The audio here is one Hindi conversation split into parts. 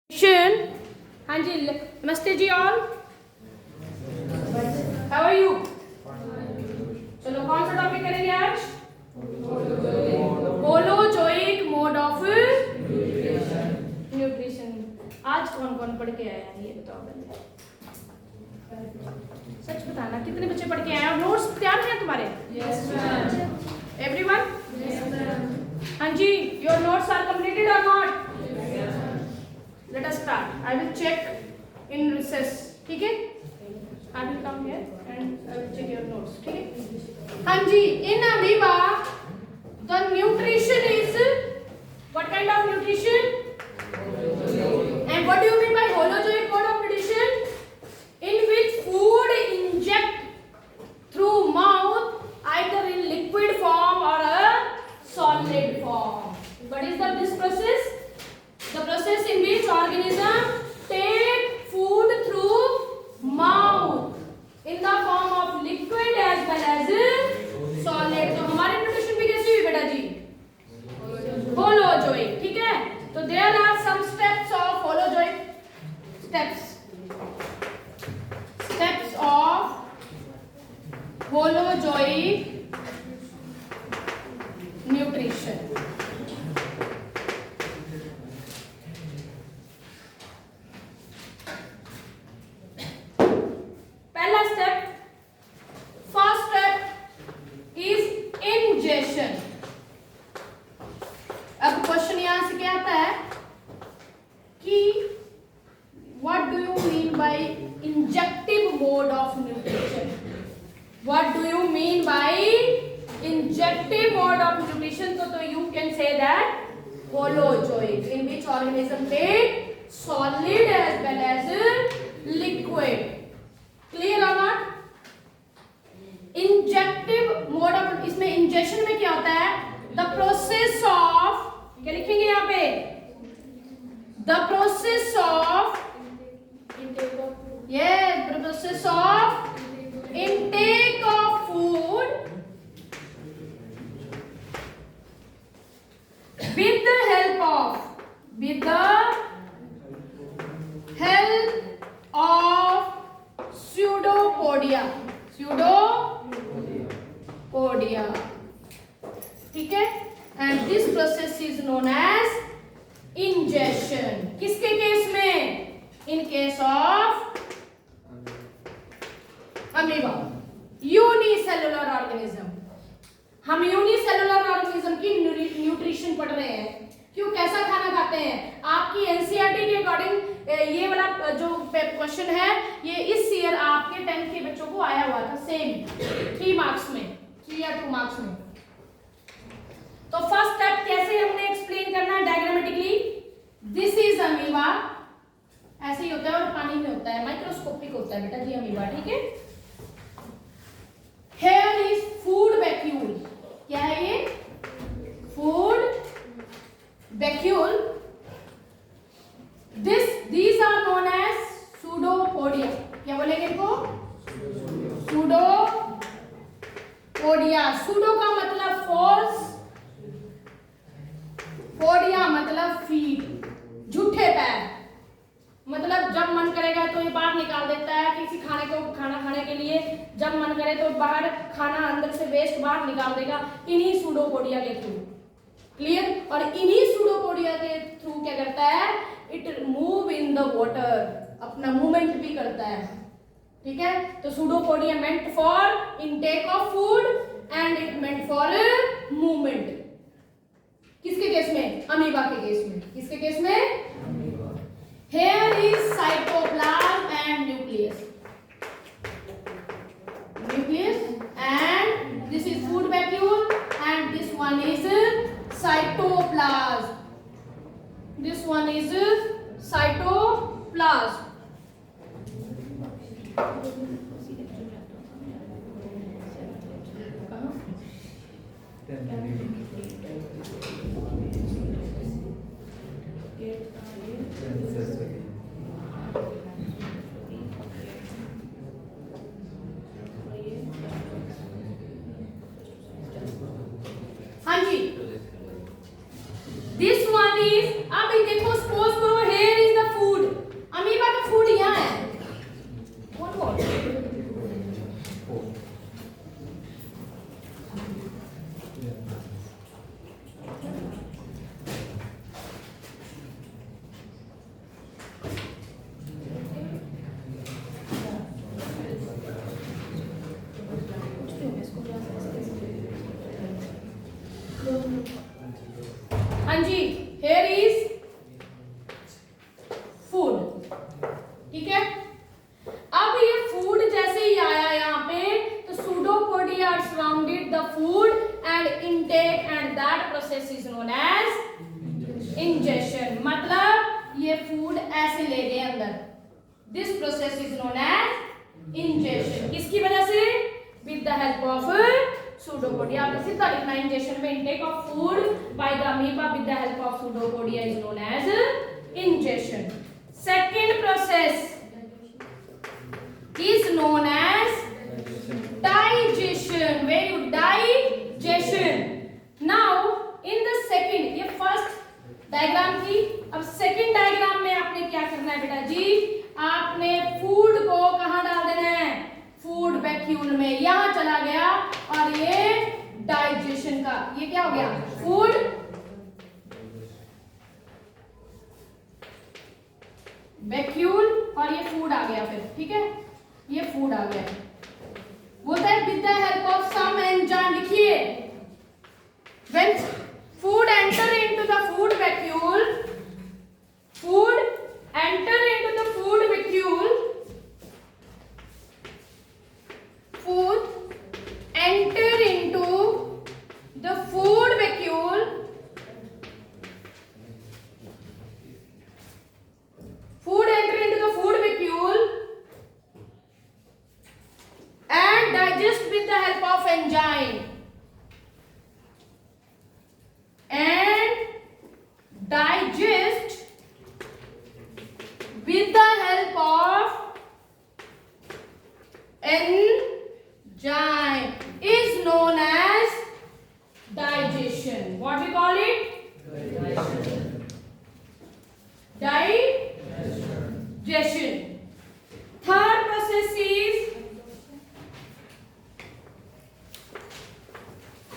हाँ जी, नमस्ते जी ऑल। How are you? चलो कौन सा टॉपिक करेंगे आज? Holozoic mode of nutrition. आज कौन कौन पढ़ के आया है ये बताओ पहले। सच बताना, कितने बच्चे पढ़ के आए हैं? नोट्स तैयार हैं तुम्हारे? Yes, ma'am. Everyone? Yes, ma'am. हाँ जी, योर नोट्स आर कंप्लीटेड और not? Let us start. I will check in recess. ठीक है? I will come here and I will check your notes. ठीक है? हाँ जी, in amoeba, the nutrition is what kind of nutrition? And what do you mean by holozoic mode of nutrition? In which food inject through mouth either in liquid form or a solid form. What is this process? The process in which organism take food through mouth in the form of liquid as well as solid. तो हमारी न्यूट्रिशन भी कैसी हुई बेटा जी? होलोजोइक। ठीक है? तो there are some steps of holozoic steps of holozoic nutrition. अब क्वेश्चन यहां से क्या आता है कि what do you mean by ingestive mode of nutrition? What do you mean by ingestive mode of nutrition? तो you can say that holozoic, in which organism take solid as well as liquid. Clear और नॉट? इंजेक्टिव मोड ऑफ, इसमें इंजेक्शन में क्या होता है? द प्रोसेस ऑफ, क्या लिखेंगे यहाँ पे? The process of process of intake of food with the help of pseudopodia. ठीक है? And this process is known as injection. किसके केस में? In case of amoeba, unicellular organism. हम यूनिसेलुलर ऑर्गेनिज्म की न्यूट्रिशन पढ़ रहे हैं। क्यों, कैसा खाना खाते हैं? आपकी एनसीईआरटी के अकॉर्डिंग ये वाला जो क्वेश्चन है ये इस ईयर आपके 10th के बच्चों को आया हुआ था, सेम 3 मार्क्स में, 3 या 2 मार्क्स में। तो फर्स्ट स्टेप कैसे हमने एक्सप्लेन करना है डायग्रामेटिकली? दिस इज अमीबा, ऐसे ही होता है और पानी में होता है, माइक्रोस्कोपिक होता है बेटा जी अमीबा। ठीक है? Here is food vacuole. क्या है ये? Food vacuole. these are known as pseudopodia. क्या बोलेंगे इनको? pseudopodia. pseudo का मतलब false, पोडिया मतलब फीड, झूठे पैर। मतलब जब मन करेगा तो ये बाहर निकाल देता है, किसी खाना खाने के लिए जब मन करे तो बाहर खाना, अंदर से वेस्ट बाहर निकाल देगा, इन्हीं सूडोपोडिया के थ्रू। क्लियर? और इन्हीं सूडोपोडिया के थ्रू क्या करता है? It move in the water, अपना मूवमेंट भी करता है। ठीक है? तो pseudopodia meant for intake of food and it meant for movement. किसके केस में? अमीबा के केस में। किसके केस में? Here is cytoplasm and nucleus. And this is food vacuole and this one is cytoplasm. This one is cytoplasm. हाँ जी, दिस वन इज, अब देखो सपोज करो here is the food food ऐसे ले गए अंदर, this process is known as ingestion. किसकी वजह से? With the help of pseudopodia. आपको सीधा लिखना है इंजेशन में intake of food by the amoeba with the help of pseudopodia is known as ingestion. Second process is known as digestion. Very good, digestion. Now in the second, ये फर्स्ट डायग्राम थी, अब सेकंड डायग्राम में आपने क्या करना है बेटा जी? आपने फूड को कहाँ डाल देना है? फूड वैक्यूल में। यहाँ चला गया और ये डाइजेशन का, ये क्या हो गया? फूड वैक्यूल और ये फूड आ गया फिर, ठीक है, ये फूड आ गया। बोलता है with the help of some enzyme, लिखिए when food enter into the food vacuole, food enter into the food vacuole, food enter into the food vacuole, food enter into the food vacuole and digest with the help of enzyme, and digest with the help of enzyme is known as digestion. What we call it? Digestion. Third process is,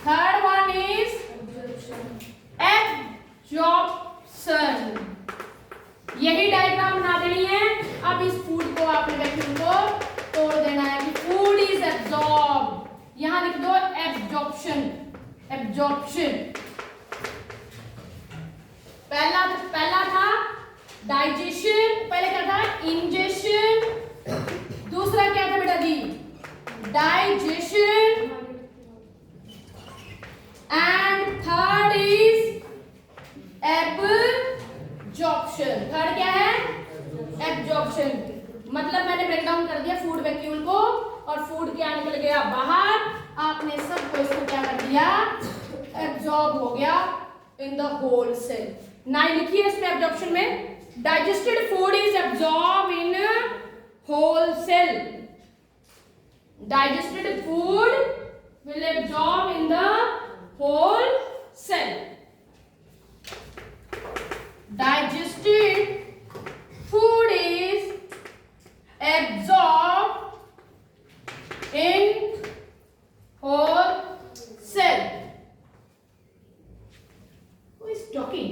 third one is absorption. यही डायग्राम बना देनी है। अब इस फूड को आपने वैक्यूम को तोड़ देना है कि फूड इज एब्जॉर्ब। यहां लिख दो एब्जॉर्प्शन, एब्जॉर्प्शन। पहला था डाइजेशन, पहले क्या था? इंजेशन। दूसरा क्या था बेटा जी? Digestion. And third is absorption. Third क्या है? एब्जॉर्प्शन। मतलब मैंने ब्रेक डाउन कर दिया फूड वैक्यूल को और फूड क्या निकल गया बाहर, आपने सबको इसको क्या कर दिया? एब्जॉर्ब हो गया इन द होल सेल। ना लिखिए इसमें एब्जॉर्प्शन में, digested food is absorbed in whole cell. Digested food will absorb in the whole cell. Digested food is absorbed in whole cell. Who is talking?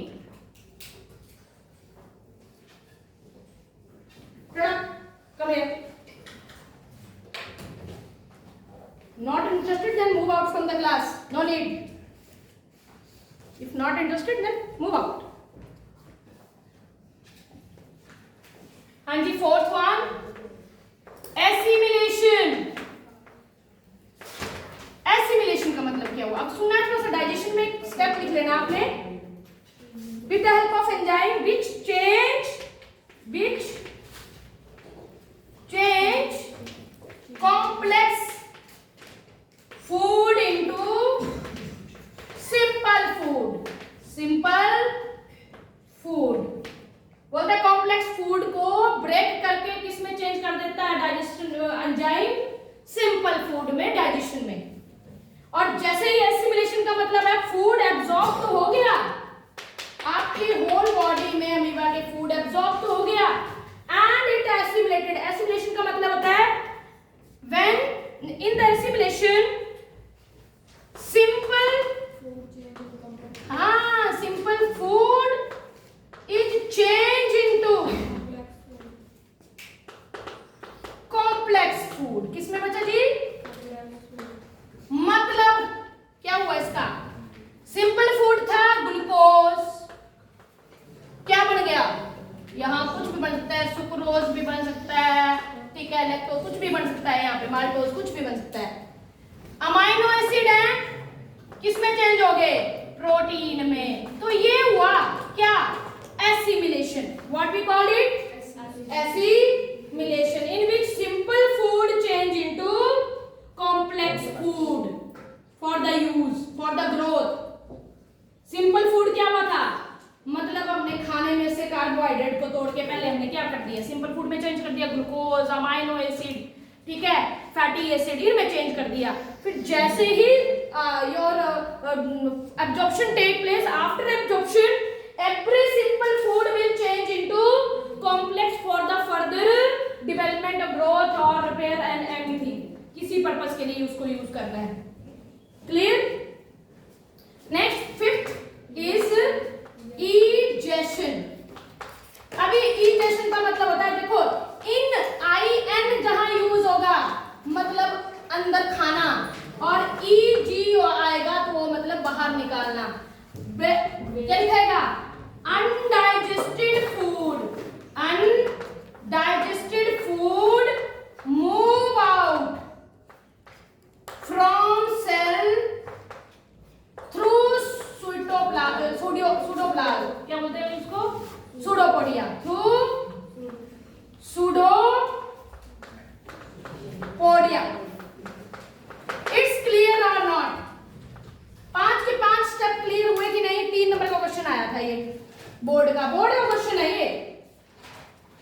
Come here. Not interested, then move out from the class. No need. If not interested, then move out. And the fourth one, assimilation. Assimilation का मतलब क्या हुआ? अब सुनना है थोड़ा सा। डाइजेशन में एक स्टेप लिख लेना आपने। With the help of enzyme which change complex food into simple food. Simple food बोलते हैं कॉम्प्लेक्स फूड को ब्रेक करके किस में चेंज कर देता है? डाइजेशन एंजाइम सिंपल फूड में, डाइजेशन में। और जैसे ही एसिमिलेशन का मतलब है फूड एब्जॉर्ब तो हो गया, आपकी होल बॉडी में अमीबा के फूड एब्जॉर्ब तो हो गया, एंड इट एसिमिलेटेड। एसिमिलेशन का मतलब होता है when in the assimilation simple food is change into complex food. किसमें बचा जी? मतलब क्या हुआ इसका? सिंपल फूड था ग्लूकोज, क्या बन गया? यहाँ कुछ भी बन सकता है, सुक्रोज भी बन सकता है, ठीक है, लैक्टोज कुछ भी बन सकता है, यहाँ पे माल्टोज कुछ भी बन सकता है। अमाइनो एसिड है किसमें चेंज हो गए? प्रोटीन में। तो ये हुआ क्या? Assimilation. What we call it? assimilation in which simple food change into complex food for the use, for the growth. Simple food क्या हुआ था, मतलब हमने खाने में से कार्बोहाइड्रेट को तोड़ के पहले हमने क्या कर दिया, सिंपल फूड में चेंज कर दिया, ग्लूकोज, अमाइनो एसिड, ठीक है, फैटी एसिड इनमें चेंज कर दिया। फिर जैसे ही your absorption take place, after absorption every simple food will change into complex for the further development of growth or repair and anything, किसी पर्पस के लिए उसको यूज करना है। Clear? Next fifth is egestion. अभी इजेशन का मतलब होता है, देखो इन आई एन जहां यूज होगा मतलब अंदर खाना, और ई जी आएगा तो वो मतलब बाहर निकालना। क्या लिखेगा? Undigested food, undigested food move out from cell through pseudoplasm, क्या बोलते हैं इसको? Pseudopodia, through pseudopodia. It's clear or not? 5 के 5 स्टेप क्लियर हुए कि नहीं? 3 नंबर का क्वेश्चन आया था ये बोर्ड का क्वेश्चन है ये,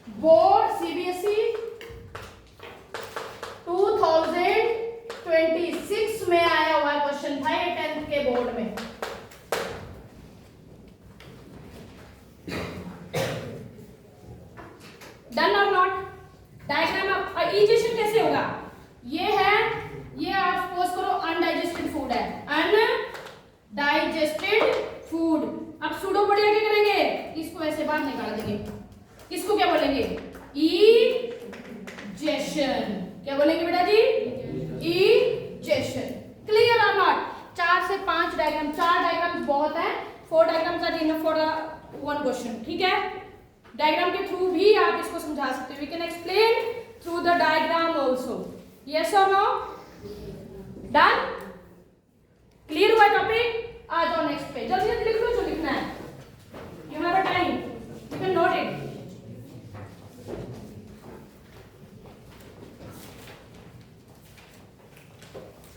बोर्ड सीबीएसई 2026 में आया हुआ क्वेश्चन था ये, 10th के बोर्ड में। डन और नॉट? डायग्राम ऑफ इजेशन कैसे होगा? ये है, ये आप सपोज करो अनडाइजेस्टेड फूड है, अनडाइजेस्टेड फूड। अब सूडोपोडिया क्या करेंगे? इसको ऐसे बाहर निकाल देंगे, इसको क्या बोलेंगे? इजेशन। क्या बोलेंगे बेटा जी? इजेशन। क्लियर और नॉट? 4 से 5 डायग्राम, 4 डायग्राम बहुत है, 4 diagrams are enough for one question, ठीक है? डायग्राम के थ्रू भी आप इसको समझा सकते हो, we can explain through the diagram also. Yes और नो? डन? क्लियर हुआ टॉपिक? आ जाओ नेक्स्ट पे, जल्दी जल्दी लिख लो जो लिखना है। You have a time, you can note it.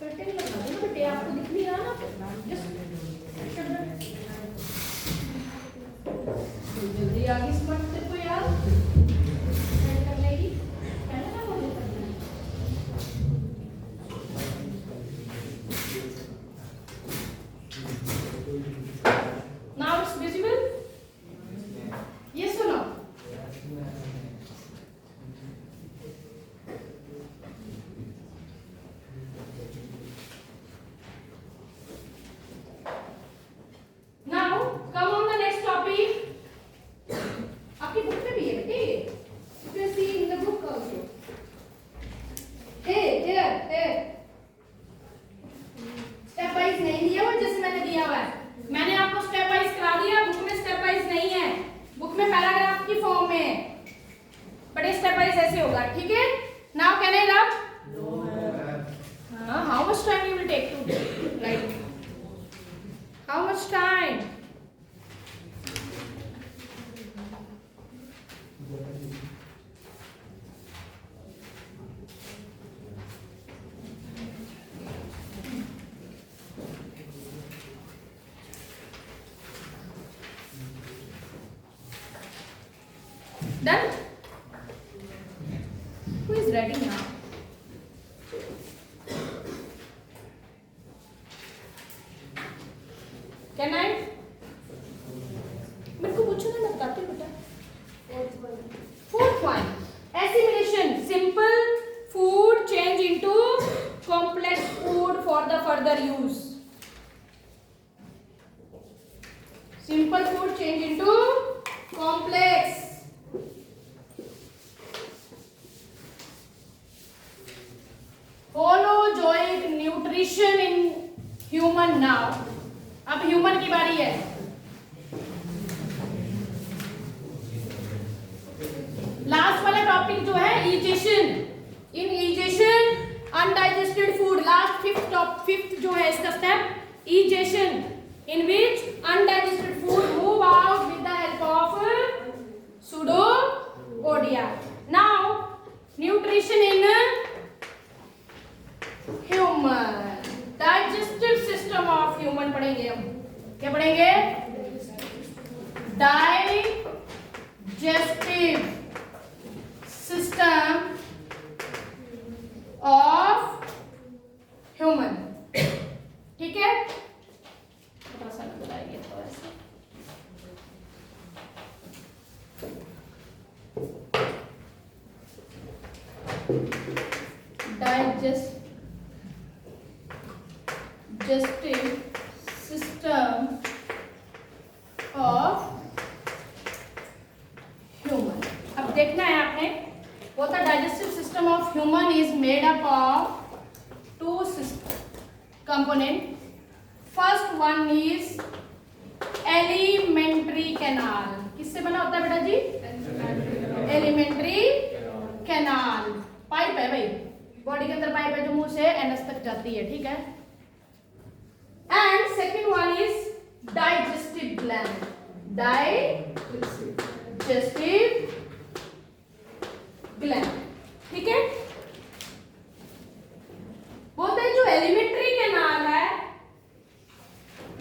Curtain लगा दो ना बेटे, आपको दिख नहीं रहा ना? जल्दी आगे स्मार्ट से को यार करने की पहले ना बोल करना है। Now it's visible? Yes or no? Now come on the next topic. आपकी बुक में भी है बेटे, you can see in the book also. Hey, here. Step wise नहीं दिया हुआ जैसे मैंने दिया हुआ है, मैंने आपको स्टेप वाइज करा दिया, बुक में स्टेप वाइज नहीं है, बुक में पैराग्राफ की फॉर्म में है, बट स्टेप वाइज ऐसे होगा, ठीक है? Now can I rub? No ma'am. How much time you will take to write? How much time? Done? Who is ready now? Can I? मेरे को पूछो ना, मैं बताती हूँ बेटा। Fourth one, assimilation. Simple food change into complex food for the further use. Simple food change into complex. Holozoic nutrition in human now. अब ह्यूमन की बारी है। लास्ट वाला टॉपिक जो है egestion. In egestion undigested food, last fifth जो है इसका step egestion, in which undigested food move out with the help of pseudopodia. दिया। Now nutrition in human, digestive system of human पढ़ेंगे हम। क्या पढ़ेंगे? Digestive system of human. ठीक है, थोड़ा सा लगाइए थोड़ा सा। digestive system of human। अब देखना है आपने, what the digestive system of human is made up of two component। first one is alimentary canal। किससे बना होता है बेटा जी? एलिमेंट्री कैनाल, पाइप है भाई, बॉडी के अंदर पाइप है जो मुंह से एनस तक जाती है। ठीक है। And second one is digestive gland. Digestive gland, ठीक है। बोलते हैं जो एलिमेंट्री कैनाल है,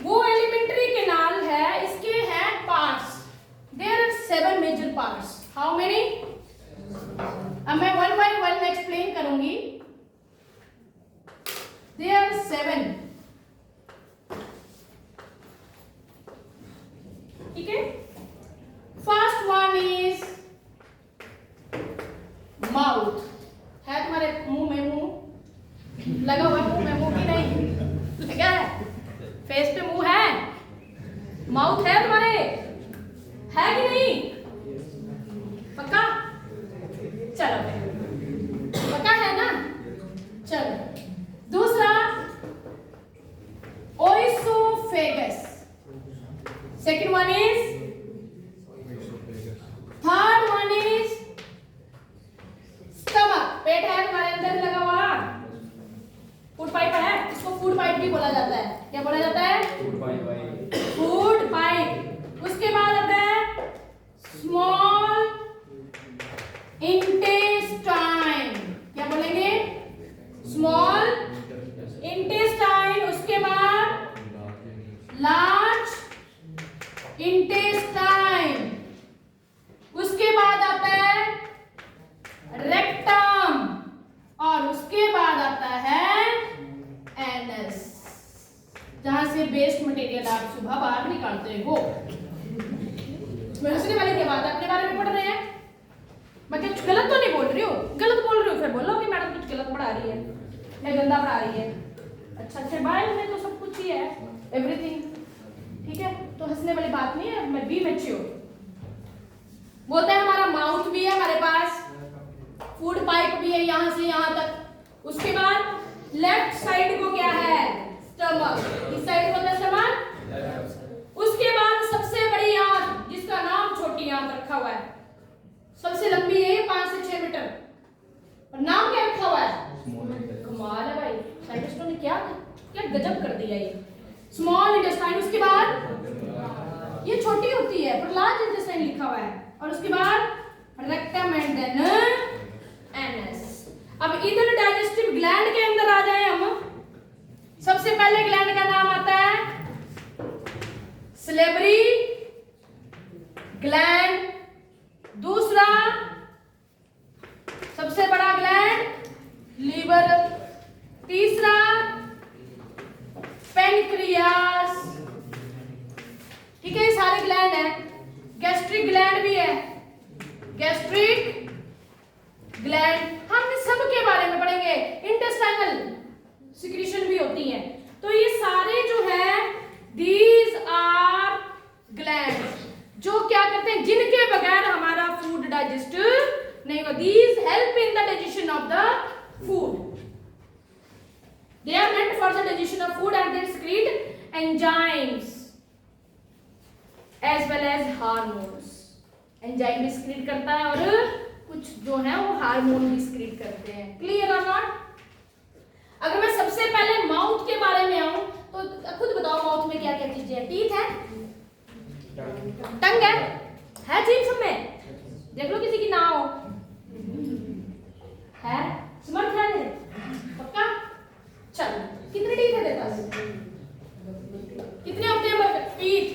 वो एलिमेंट्री कैनाल है, इसके हैं parts. There are 7 major parts. How many? अब मैं 1 by 1 एक्सप्लेन करूंगी। There are 7। ठीक है। First one is mouth. है तुम्हारे मुंह में? मुंह लगा हुआ है मुंह में? मुंह की नहीं लगा है? फेस पे मुंह है? माउथ है तुम्हारे? है कि नहीं? पक्का? चलो पक्का है ना? चलो दूसरा oesophagus. Second one is, third one is stomach. पेट है तुम्हारे अंदर लगा हुआ, फूड पाइप है, इसको फूड पाइप भी बोला जाता है। क्या बोला जाता है? Food pipe. उसके बाद आता है स्मॉल इंटेस्टाइन। क्या बोलेंगे? Small intestine. उसके बाद लार्ज इंटेस्टाइन। उसके बाद आता है रेक्टम, और उसके बाद आता है एनस, जहां से वेस्ट मटेरियल आप सुबह बाहर निकालते हो। मैं हंसने वाली क्या बात है, अपने बारे में पढ़ रहे हैं। मैं कुछ गलत तो नहीं बोल रही हूँ? गलत बोल रही हूँ फिर बोलो कि मैडम कुछ गलत पढ़ा रही है या गंदा पढ़ा रही है। अच्छा बाइबल में तो सब कुछ ही है, एवरीथिंग। ठीक है, तो हंसने वाली बात नहीं है। मैं बी मैच्योर। बोलते हैं हमारा माउथ भी है हमारे पास, फूड पाइप भी है यहां से यहां तक। उसके बाद लेफ्ट साइड को क्या है? स्टमक। इस साइड को क्या? स्टमक। उसके बाद सबसे बड़ी आंत, जिसका नाम छोटी आंत रखा हुआ है, सबसे लंबी है 5 से 6 मीटर, और नाम क्या रखा हुआ है? कमाल है भाई, साइंटिस्टों ने क्या क्या गजब कर दिया ये। Small intestine. उसके बाद ये छोटी होती है पर लार्ज इंटेस्टाइन लिखा हुआ है, और उसके बाद रेक्टम एंड देन एनस। अब इधर डाइजेस्टिव ग्लैंड के अंदर आ जाए हम। सबसे पहले ग्लैंड का नाम आता है सिलेबरी ग्लैंड। दूसरा सबसे बड़ा ग्लैंड लीवर। तीसरा पेनक्रियास। ठीक है, ये सारे ग्लैंड है। गैस्ट्रिक ग्लैंड भी है, गैस्ट्रिक ग्लैंड। हम सब के बारे में पढ़ेंगे। इंटेस्टाइनल सिक्रीशन भी होती है। तो ये सारे जो है दीज आर ग्लैंड, जो क्या करते हैं, जिनके बगैर हमारा फूड डाइजेस्ट नहीं होगा। These help in the digestion of the food. They are meant for the digestion of food and they secrete enzymes as well as hormones। Enzyme भी secrete करता है और कुछ जो है वो हार्मोन भी secrete करते हैं। क्लियर और नॉट? अगर मैं सबसे पहले माउथ के बारे में आऊं तो खुद बताओ, माउथ में क्या क्या चीजें हैं? टीथ है, टंग है जीभ सब में, देख लो किसी की ना हो। है समर्थ है पक्का? चल कितने टीथ है तेरे पास? कितने होते हैं टीथ?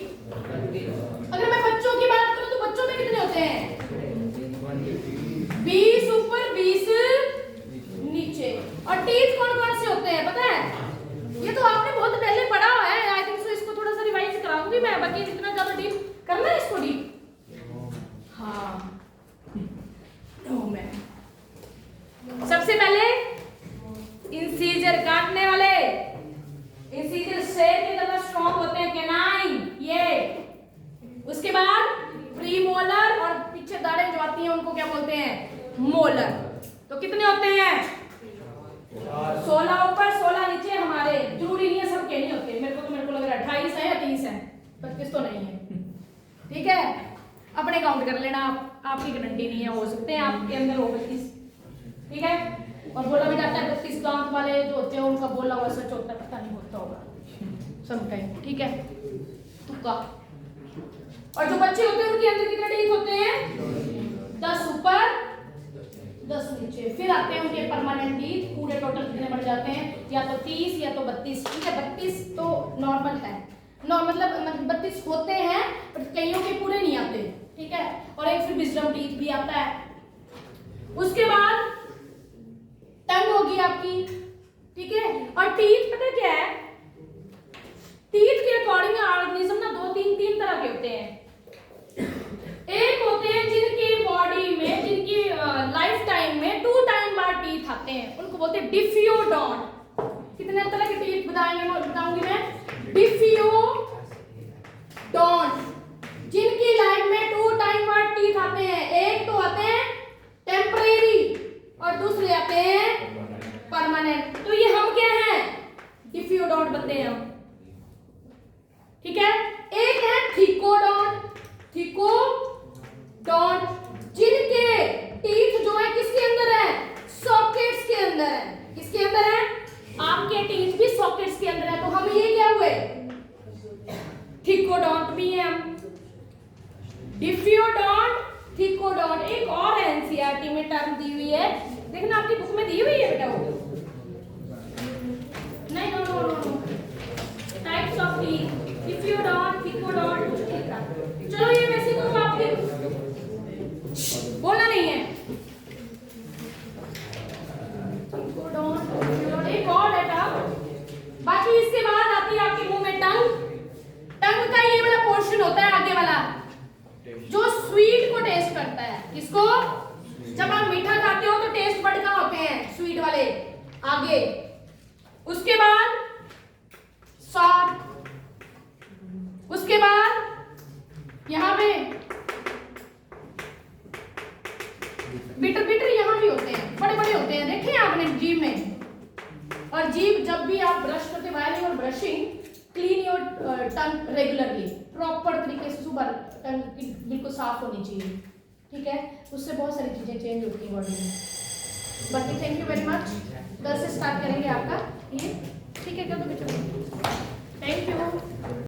अगर मैं बच्चों की बात करूं तो बच्चों में कितने होते हैं? 20 ऊपर 20 नीचे। और टीथ कौन कौन से होते हैं पता है? ये तो आपने बहुत पहले पढ़ा हुआ है। आई थिंक सो इसको थोड़ा सा रिवाइज कराऊंगी मैं, बाकी जितना ज्यादा डीप करना है इसको डीप। हाँ नो मैं सबसे पहले इंसीजर काटने वाले, इंसीजर शेर के ज्यादा स्ट्रॉन्ग होते हैं, कैनाइन ये। उसके बाद प्रीमोलर और पीछे दाढ़ें जो आती हैं उनको क्या बोलते हैं? मोलर। तो कितने होते हैं? 16 ऊपर 16 नीचे। हमारे जरूरी नहीं है सबके नहीं होते, मेरे को लग रहा है 28 है या 30 है, 25 तो नहीं है। ठीक है, अपने काउंट कर लेना आप, आपकी गारंटी नहीं है, हो सकते हैं आपके अंदर हो 32। ठीक है, और बोला भी जाता है 32 दांत वाले जो होते हैं उनका बोला हुआ सच होता है, पता नहीं होता होगा समटाइम। ठीक है, तुक्का। और जो बच्चे होते हैं उनके अंदर कितने टीथ होते हैं? 10 ऊपर 10 नीचे। फिर आते हैं उनके परमानेंट टीथ, पूरे टोटल कितने बढ़ जाते हैं? या तो 30 या तो 32। ठीक है, 32 तो नॉर्मल है, मतलब 32 होते हैं पर कईयों के पूरे नहीं आते। ठीक है, और एक फिर विजडम टीथ भी आता है। उसके बाद टंग होगी आपकी। ठीक है, और टीथ पता क्या है? टीथ के अकॉर्डिंग ऑर्गेनिज्म ना 2-3 तरह के होते हैं। एक होते हैं जिनकी बॉडी में, जिनकी लाइफ टाइम में 2 टाइम बार टीथ आते हैं, उनको बोलते हैं डिफियोडोंट। कितने तरह के टीथ बताऊंगी मैं? डिफियोडोंट, जिनकी लाइफ में 2 टाइम बार टीथ आते हैं। एक तो आते हैं टेम्परेरी और दूसरे आते हैं परमानेंट। तो ये हम क्या हैं? डिफियोडोंट बनते हैं हम। ठीक है, एक है थिकोडोंट। थिकोडोंट जिनके टीथ जो है किसके अंदर है? सॉकेट्स के अंदर है। किसके अंदर है? आपके टीथ भी सॉकेट्स के अंदर है। तो हम ये क्या हुए? थिकोडोंट भी है हम। डिफियोडोंट, थिकोडोंट। एक और एनसीईआरटी में टर्म दी हुई है, देखना आपकी बुक में दी हुई है बेटा वो। नहीं, नो टाइप्स ऑफ टीथ, डिफियोडोंट, थिकोडोंट। चलो ये वैसे तो आपके बोलना नहीं है। थिकोडोंट, डिफियोडोंट, एक और है टर्म। बाकी इसके बाद आती है आपके मुंह में टंग। टंग का ये वाला पोर्शन होता है आगे वाला, जो स्वीट को टेस्ट करता है। किसको? जब आप मीठा खाते हो तो टेस्ट बड कहां होते हैं? स्वीट वाले आगे। उसके बाद सॉफ्ट। उसके बाद यहां पे बिटर यहां भी होते हैं, बड़े बड़े होते हैं, देखे आपने जीभ में। और जीभ जब भी आप ब्रश करते, while your brushing clean your tongue regularly, proper तरीके से सुबह टंग बिल्कुल साफ होनी चाहिए। ठीक है, उससे बहुत सारी चीजें चेंज होती हैं बॉडी में। बाकी थैंक यू वेरी मच। कल से स्टार्ट करेंगे आपका ये। ठीक है, कर दो बेटा। Thank you.